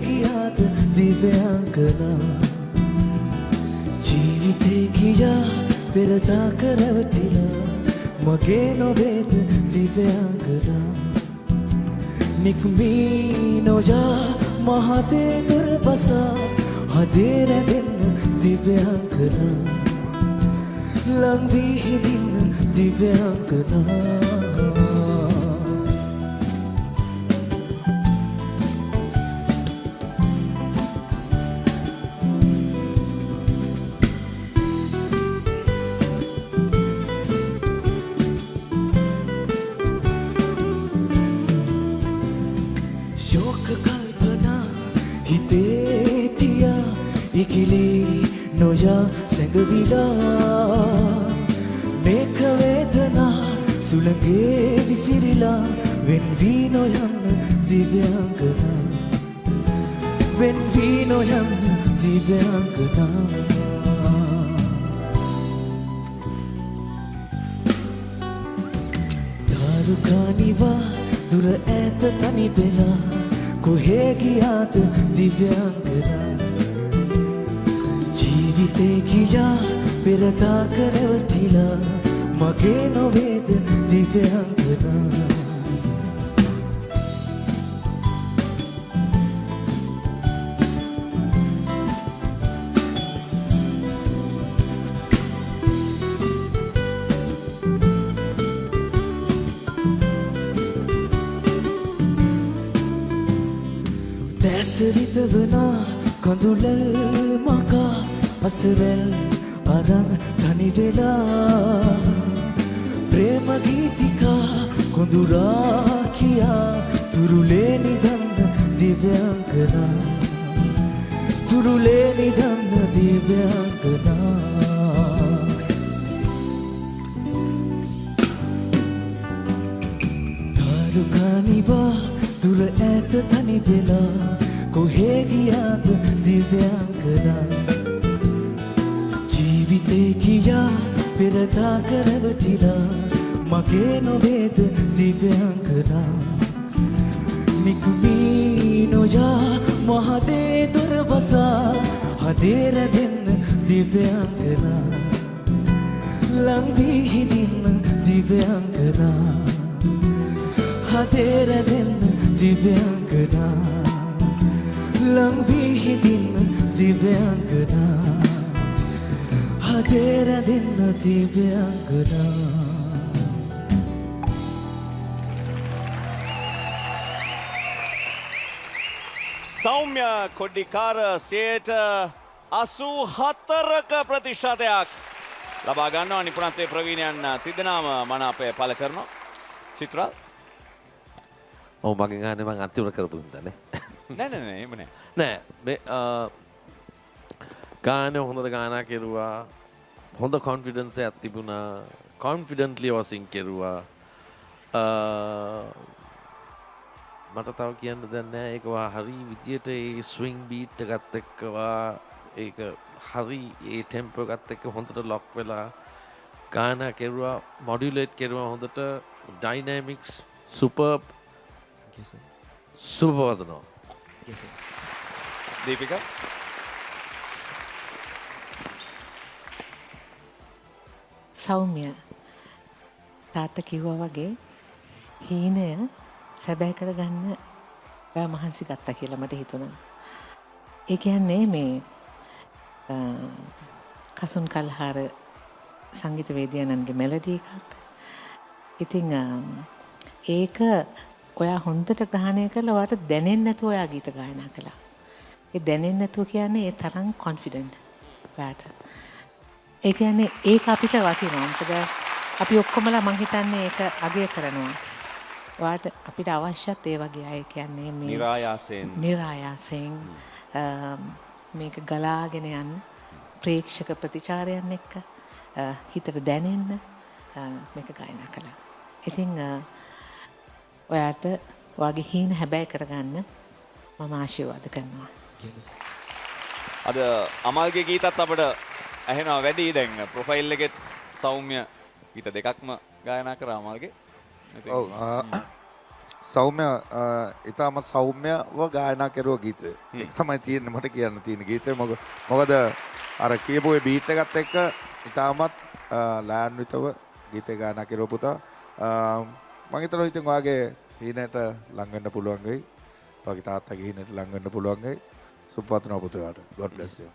ගියාද දිව්‍යාංගනා ජීවිතේ ගියා පෙරදා කරවටිලා මගේ නොවේද දිව්‍යාංගනා නික්මී නොයා මහදේ දුර බසා හදේ රැඳෙන්න දිව්‍යාංගනා ලං වී හිඳින්න දිව්‍යාංගනා නොයා සැඟවිලා මේක වේදනා සුළඟේ විසිරිලා වෙන් වී නොයන්න දිව්‍යාංගනා වෙන් වී නොයන්න දිව්‍යාංගනා දාරුකානිවා දුර ඈත තනි වෙලා කොහේ ගියාද දිව්‍යාංගනා ජීවිතේ ගියා පෙරදා කරවටිලා මගේ නොවේද දිව්‍යාංගනා දැසරිතවනා කඳුලල් මකා අසරල් අරන් තනි වෙලා ප්‍රේම ගීතිකා කොඳුරා කියා තුරුලේ නිදන්න දිව්‍යාංගනා තුරුලේ නිදන්න දිව්‍යාංගනා දාරුකානිවා දුර ඈත තනි වෙලා කොහේ ගියාද දිව්‍යාංගනා ජීවිතේ ගියා පෙරදා කරවටිලා මගේ නොවේද දිව්‍යාංගනා නික්මී නොයා මහදේ දුර බසා හදේ රැඳෙන්න දිව්‍යාංගනා ලං වී හිඳින්න දිව්‍යාංගනා හදේ රැඳෙන්න දිව්‍යාංගනා ලං වී හිඳින්න දිව්‍යාංගනා හදේ රැඳෙන්න දිව්‍යාංගනා සෞම්‍ය කොඩ්ඩිකාර 84% ප්‍රතිශතයක් ලබා ගන්නවා නිපුණත්වයේ ප්‍රවීණයන් තිදෙනාම මනාපය පළ කරනවා චිත්‍රා ඔව් මගෙන් අහන්නේ මං අන්තිමට කරපු හින්දානේ නෑ එහෙම නෑ නෑ මේ ගානේ හොඳට ගානා කෙරුවා හොඳ කොන්ෆිඩන්ස් එකක් තිබුණා කොන්ෆිඩන්ට්ලි වසින් කෙරුවා මට තව කියන්න දෙයක් නෑ ඒක වා හරි විදියට ඒ ස්විංగ్ බීට් එකත් එක්කවා ඒක හරි ඒ ටෙම්පෝ එකත් එක්ක හොඳට ලොක් වෙලා ගානා කෙරුවා මොඩියුලේට් කෙරුවා හොඳට ඩයිනමික්ස් සුපර්බ් සුපර්වදනවා දීපිකා සෞම්‍ය තාත්තා කිව්වා වගේ හීනය සැබෑ කරගන්න ඔයා මහන්සි ගත්තා කියලා මට හිතුණා. ඒ කියන්නේ මේ කසුන් කල්හාර සංගීතවේදියාණන්ගේ මෙලඩි එකක්. ඉතින් ඒක ඔයා හොඳට ග්‍රහණය කරලා ඔයාට දැනෙන්නේ නැතුව ඔයා ගීත ගායනා කළා. ඒ දැනෙන්නේ නැතුව කියන්නේ ඒ තරම් කොන්ෆිඩන්ට් ඔයාට. ඒ කියන්නේ ඒක අපිට වටිනවා. මොකද අපි ඔක්කොමලා මං හිතන්නේ ඒක අගය කරනවා. ඔයාට අපිට අවශ්‍යත් ඒ වගේ අය කියන්නේ මේ නිරායාසයෙන් මේක ගලාගෙන යන ප්‍රේක්ෂක ප්‍රතිචාරයන් එක්ක හිතට දැනෙන්න මේක ගායනා කළා. ඉතින් ඔයාට ඔයාගේ හීන හැබෑ කරගන්න මම ආශිර්වාද කරනවා. අද අමල්ගේ ගීතත් අපිට ඇහෙනවා වැඩි දැන් ප්‍රොෆයිල් එකෙත් සෞම්‍ය ගීත දෙකක්ම ගායනා කරා අමල්ගේ. ඔව් සෞම්‍ය ඉතාමත් සෞම්‍යව ගායනා කෙරුව ගීතය. ඒක තමයි තියෙන්නේ මට කියන්න තියෙන ගීතය. මොකද අර කියපු ඒ බීට් එකත් එක්ක ඉතාමත් ලාන්විතව ගීතය ගායනා කෙරුව පුතා. මම හිතනවා ඉතින් ඔයාගේ හීනට ලං වෙන්න පුළුවන් වෙයි. ඔයාගේ තාත්තගේ හීනට ලං වෙන්න පුළුවන් වෙයි. සුබපතනවා පුතාට. God bless you.